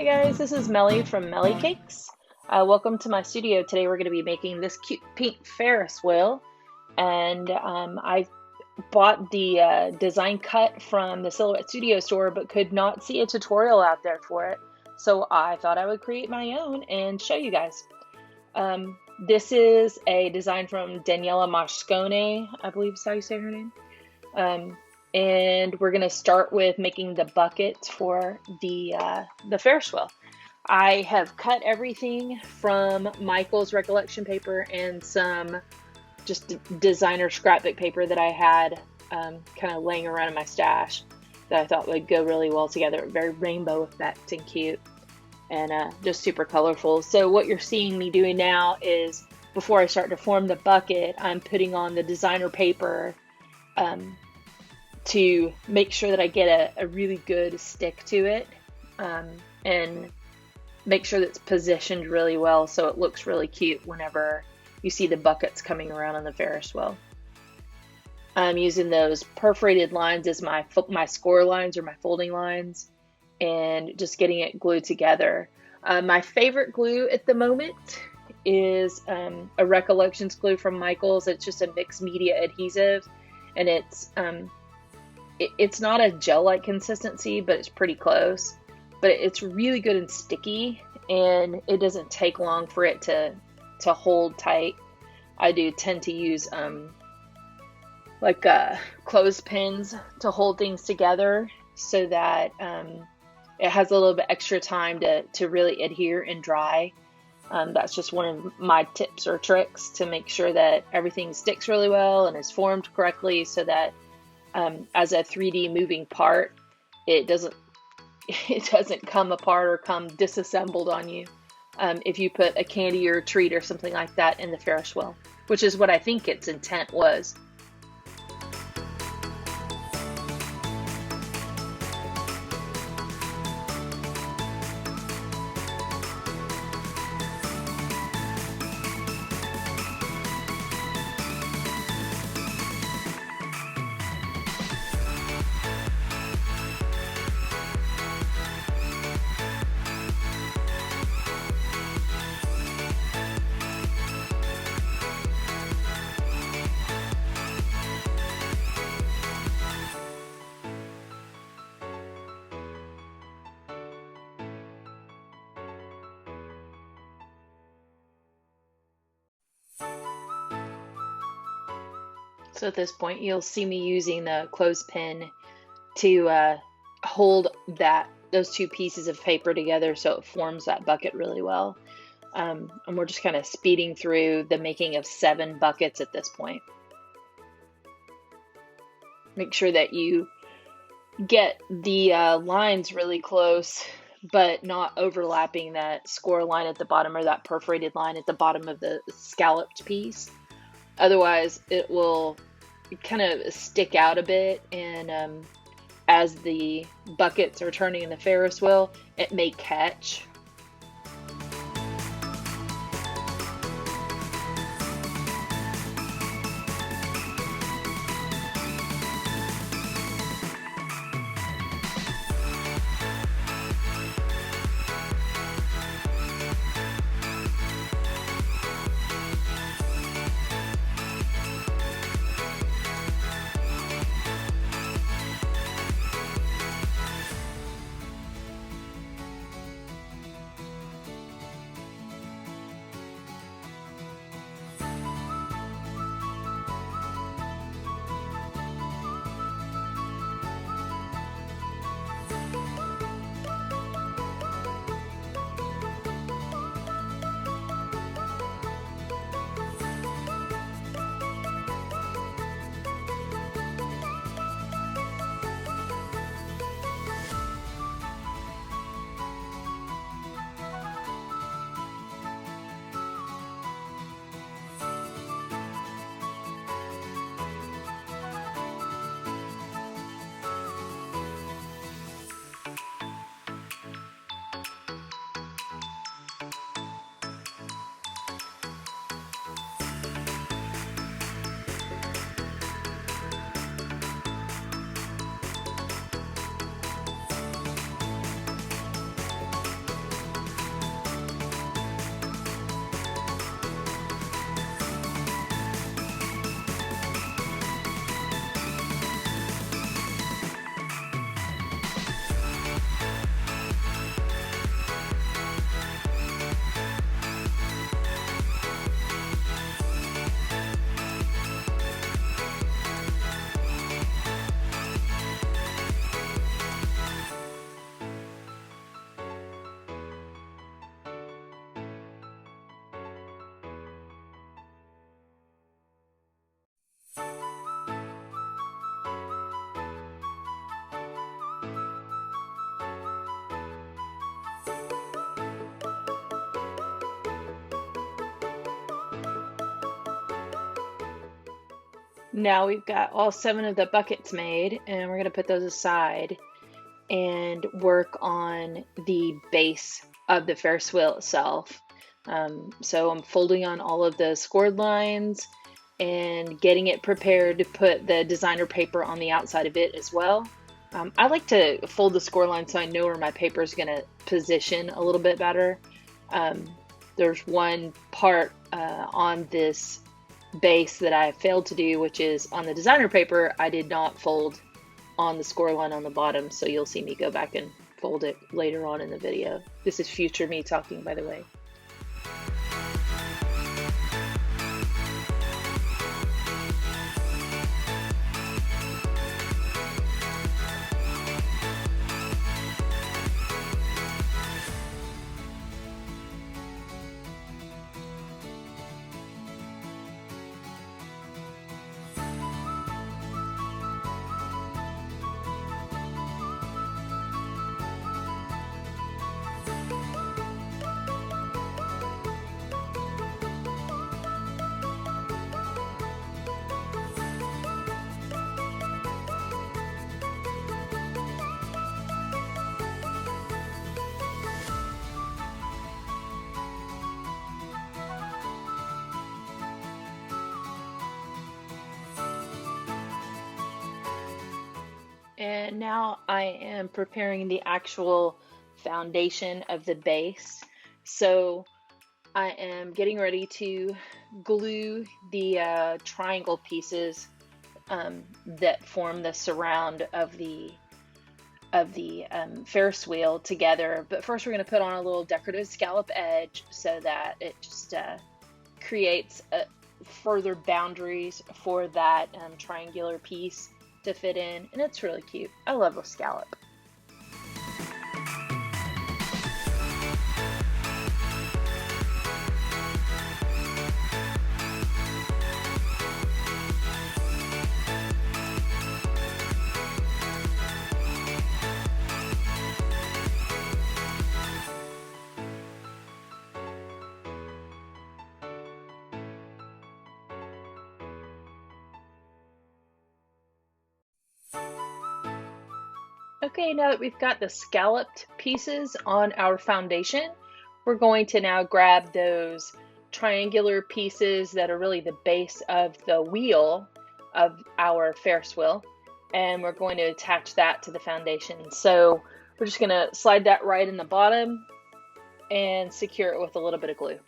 Hey guys, this is Melli from Melli Cakes. Welcome to my studio. Today we're going to be making this cute pink Ferris wheel, and I bought the design cut from the Silhouette Studio store but could not see a tutorial out there for it, so I thought I would create my own and show you guys. This is a design from Daniela Moscone, I believe is how you say her name. And we're going to start with making the buckets for the Ferris wheel. I have cut everything from Michael's recollection paper and some just designer scrapbook paper that I had kind of laying around in my stash that I thought would go really well together. Very rainbow effect and cute, and just super colorful. So what you're seeing me doing now is, before I start to form the bucket, I'm putting on the designer paper to make sure that I get a really good stick to it, and make sure that it's positioned really well so it looks really cute whenever you see the buckets coming around on the Ferris wheel. I'm using those perforated lines as my score lines or my folding lines, and just getting it glued together. My favorite glue at the moment is a Recollections glue from Michael's. It's just a mixed media adhesive, and it's not a gel-like consistency, but it's pretty close. But it's really good and sticky, and it doesn't take long for it to hold tight. I do tend to use clothespins to hold things together so that it has a little bit extra time to really adhere and dry. That's just one of my tips or tricks to make sure that everything sticks really well and is formed correctly, so that as a 3D moving part, it doesn't come apart or come disassembled on you if you put a candy or a treat or something like that in the Ferris wheel, which is what I think its intent was. So at this point, you'll see me using the clothespin to hold those two pieces of paper together so it forms that bucket really well. And we're just kind of speeding through the making of 7 buckets at this point. Make sure that you get the lines really close, but not overlapping that score line at the bottom or that perforated line at the bottom of the scalloped piece. Otherwise, it will kind of stick out a bit, and as the buckets are turning in the Ferris wheel, it may catch. Now we've got all 7 of the buckets made, and we're going to put those aside and work on the base of the Ferris wheel itself. So I'm folding on all of the scored lines and getting it prepared to put the designer paper on the outside of it as well. I like to fold the score line so I know where my paper is going to position a little bit better. There's one part on this base that I failed to do, which is on the designer paper, I did not fold on the score line on the bottom, so you'll see me go back and fold it later on in the video. This is future me talking, by the way. And now I am preparing the actual foundation of the base. So I am getting ready to glue the triangle pieces that form the surround of the Ferris wheel together. But first we're going to put on a little decorative scallop edge so that it just creates further boundaries for that triangular piece to fit in, and it's really cute. I love a scallop. Okay, now that we've got the scalloped pieces on our foundation, we're going to now grab those triangular pieces that are really the base of the wheel of our Ferris wheel, and we're going to attach that to the foundation. So we're just going to slide that right in the bottom and secure it with a little bit of glue.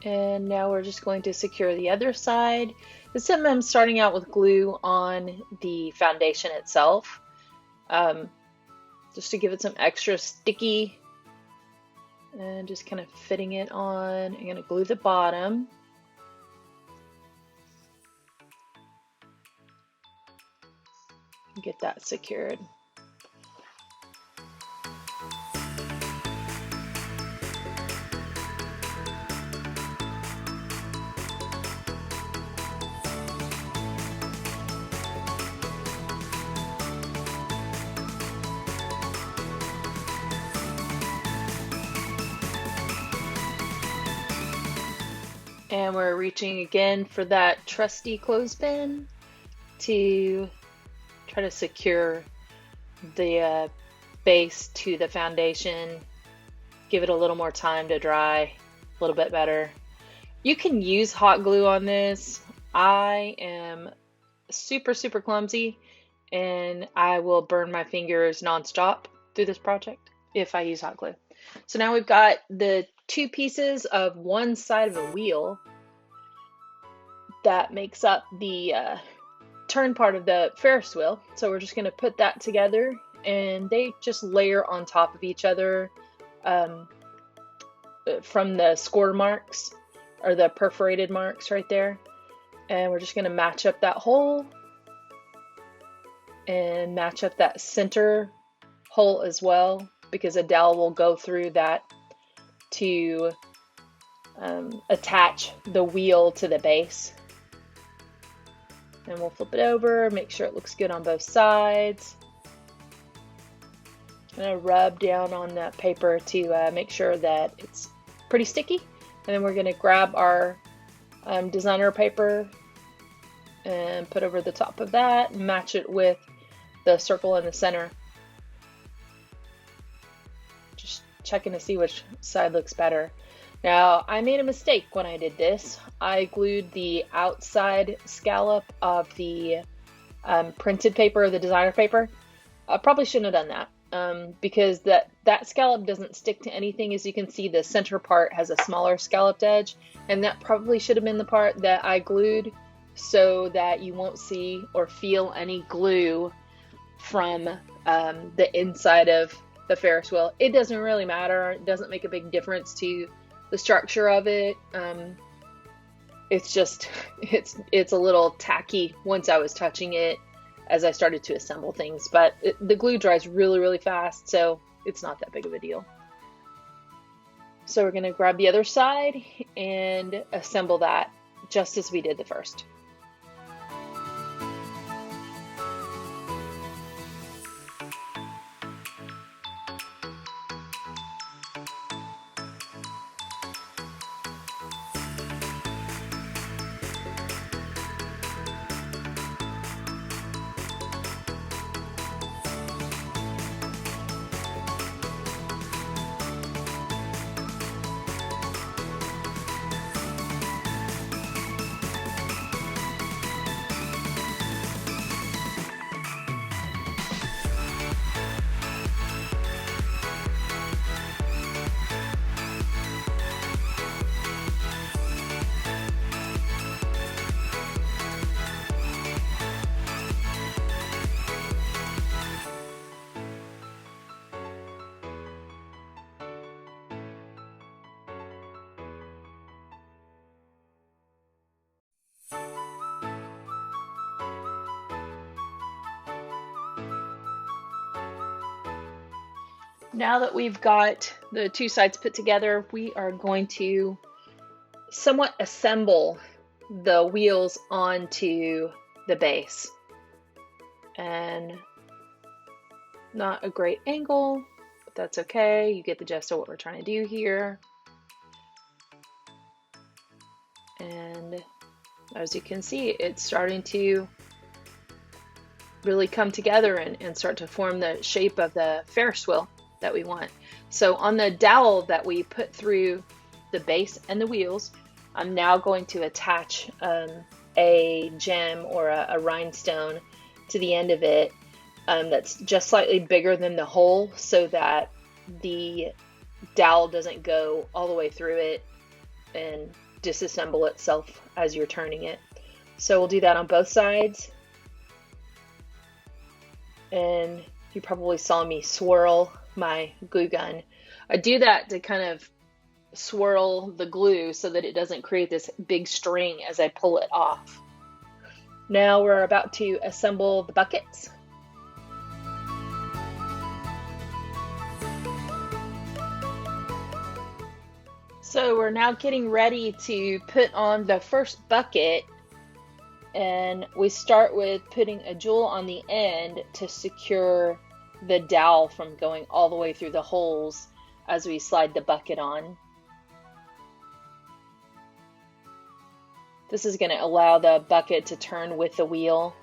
And now we're just going to secure the other side. This time I'm starting out with glue on the foundation itself, just to give it some extra sticky, and just kind of fitting it on. I'm going to glue the bottom. Get that secured. And we're reaching again for that trusty clothespin to try to secure the base to the foundation, give it a little more time to dry a little bit better. You can use hot glue on this. I am super clumsy and I will burn my fingers nonstop through this project if I use hot glue. So now we've got the two pieces of one side of a wheel that makes up the turn part of the Ferris wheel. So we're just going to put that together, and they just layer on top of each other from the score marks or the perforated marks right there. And we're just going to match up that hole and match up that center hole as well, because a dowel will go through that to attach the wheel to the base. And we'll flip it over, make sure it looks good on both sides. I'm going to rub down on that paper to make sure that it's pretty sticky. And then we're going to grab our designer paper and put over the top of that and match it with the circle in the center. Just checking to see which side looks better. Now, I made a mistake when I did this. I glued the outside scallop of the printed paper, the designer paper. I probably shouldn't have done that because that scallop doesn't stick to anything. As you can see, the center part has a smaller scalloped edge, and that probably should have been the part that I glued so that you won't see or feel any glue from the inside of the Ferris wheel. It doesn't really matter. It doesn't make a big difference to the structure of it. It's just, it's a little tacky once I was touching it as I started to assemble things, but the glue dries really fast, so it's not that big of a deal. So we're gonna grab the other side and assemble that just as we did the first. Now that we've got the two sides put together, we are going to somewhat assemble the wheels onto the base. And not a great angle, but that's okay. You get the gist of what we're trying to do here. And as you can see, it's starting to really come together and start to form the shape of the Ferris wheel that we want. So on the dowel that we put through the base and the wheels, I'm now going to attach a gem or a rhinestone to the end of it that's just slightly bigger than the hole, so that the dowel doesn't go all the way through it and disassemble itself as you're turning it. So we'll do that on both sides. And you probably saw me swirl my glue gun. I do that to kind of swirl the glue so that it doesn't create this big string as I pull it off. Now we're about to assemble the buckets. So we're now getting ready to put on the first bucket, and we start with putting a jewel on the end to secure the dowel from going all the way through the holes as we slide the bucket on. This is going to allow the bucket to turn with the wheel.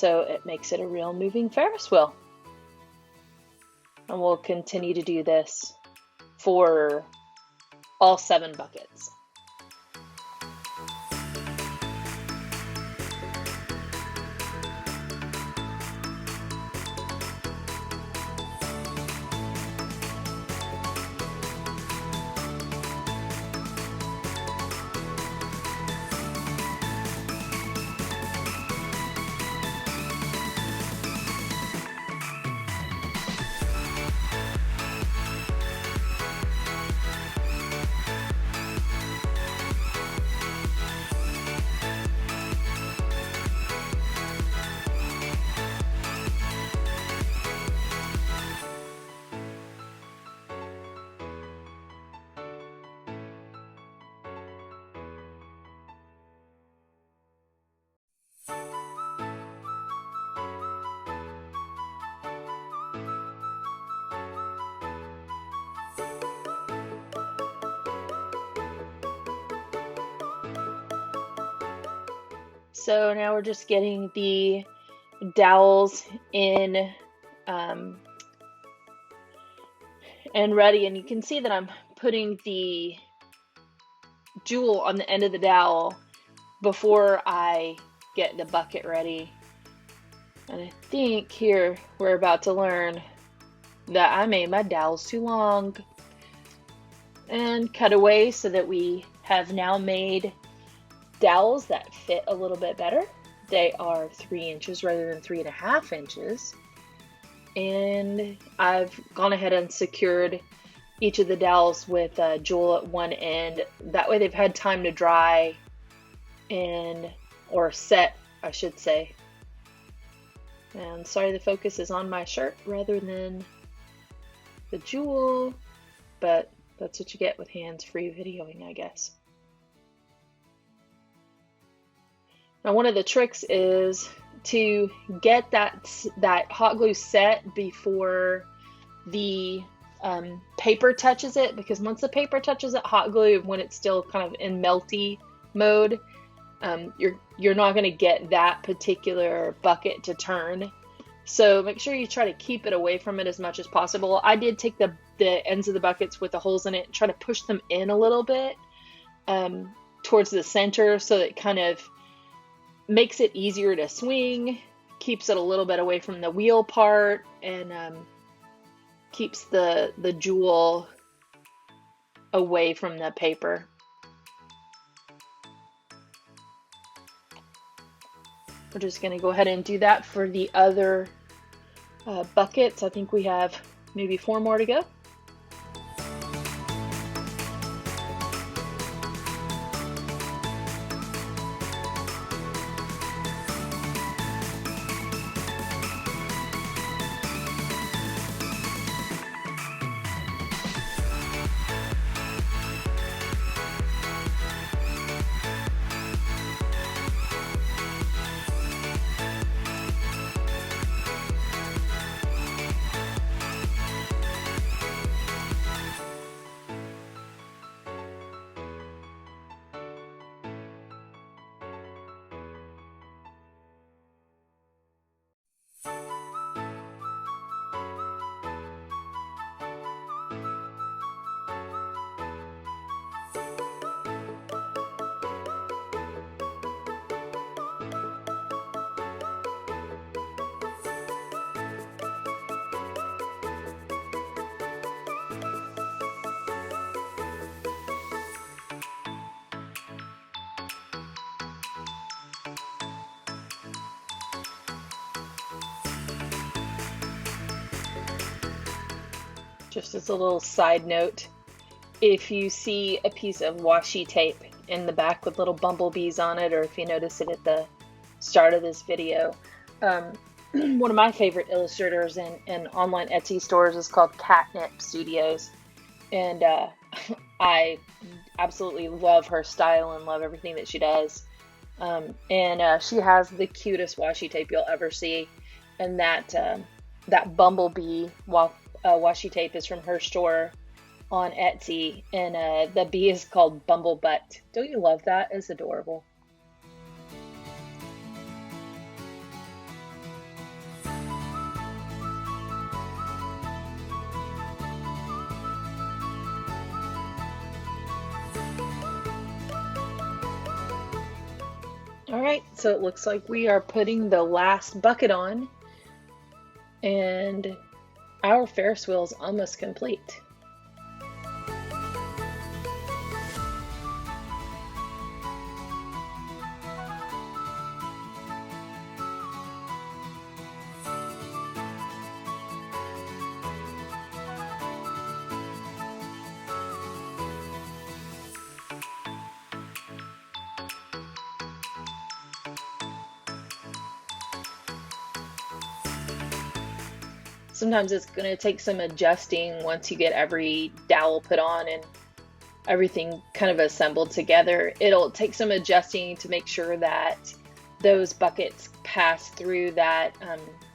so it makes it a real moving Ferris wheel. And we'll continue to do this for all 7 buckets. So now we're just getting the dowels in and ready, and you can see that I'm putting the jewel on the end of the dowel before I get the bucket ready. And I think here we're about to learn that I made my dowels too long, and cut away so that we have now made dowels that fit a little bit better. They are 3 inches rather than 3.5 inches. And I've gone ahead and secured each of the dowels with a jewel at one end. That way they've had time to dry or set, I should say. And sorry the focus is on my shirt rather than the jewel, but that's what you get with hands-free videoing, I guess. Now, one of the tricks is to get that hot glue set before the paper touches it, because once the paper touches it, hot glue, when it's still kind of in melty mode, you're not going to get that particular bucket to turn. So make sure you try to keep it away from it as much as possible. I did take the ends of the buckets with the holes in it and try to push them in a little bit towards the center, so that it kind of makes it easier to swing, keeps it a little bit away from the wheel part, and keeps the jewel away from the paper. We're just going to go ahead and do that for the other buckets. I think we have maybe 4 more to go. Just as a little side note, if you see a piece of washi tape in the back with little bumblebees on it, or if you notice it at the start of this video, one of my favorite illustrators in online Etsy stores is called Catnip Studios, and I absolutely love her style and love everything that she does. And she has the cutest washi tape you'll ever see, and that bumblebee washi tape is from her store on Etsy, and the bee is called Bumblebutt. Don't you love that? It's adorable. All right, so it looks like we are putting the last bucket on, and our Ferris wheel is almost complete. Sometimes it's going to take some adjusting once you get every dowel put on and everything kind of assembled together. It'll take some adjusting to make sure that those buckets pass through that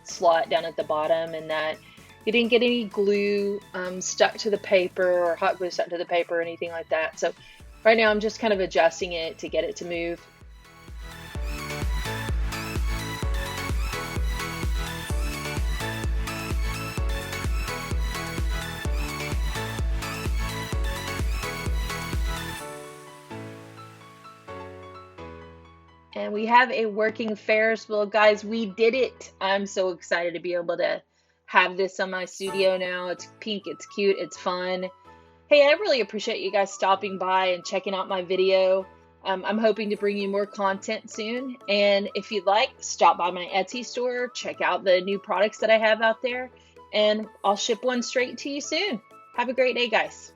slot down at the bottom, and that you didn't get any glue stuck to the paper, or hot glue stuck to the paper or anything like that. So right now I'm just kind of adjusting it to get it to move. And we have a working Ferris wheel, guys. We did it. I'm so excited to be able to have this on my studio now. It's pink, it's cute, it's fun. Hey, I really appreciate you guys stopping by and checking out my video. I'm hoping to bring you more content soon. And if you'd like, stop by my Etsy store, check out the new products that I have out there, and I'll ship one straight to you soon. Have a great day, guys.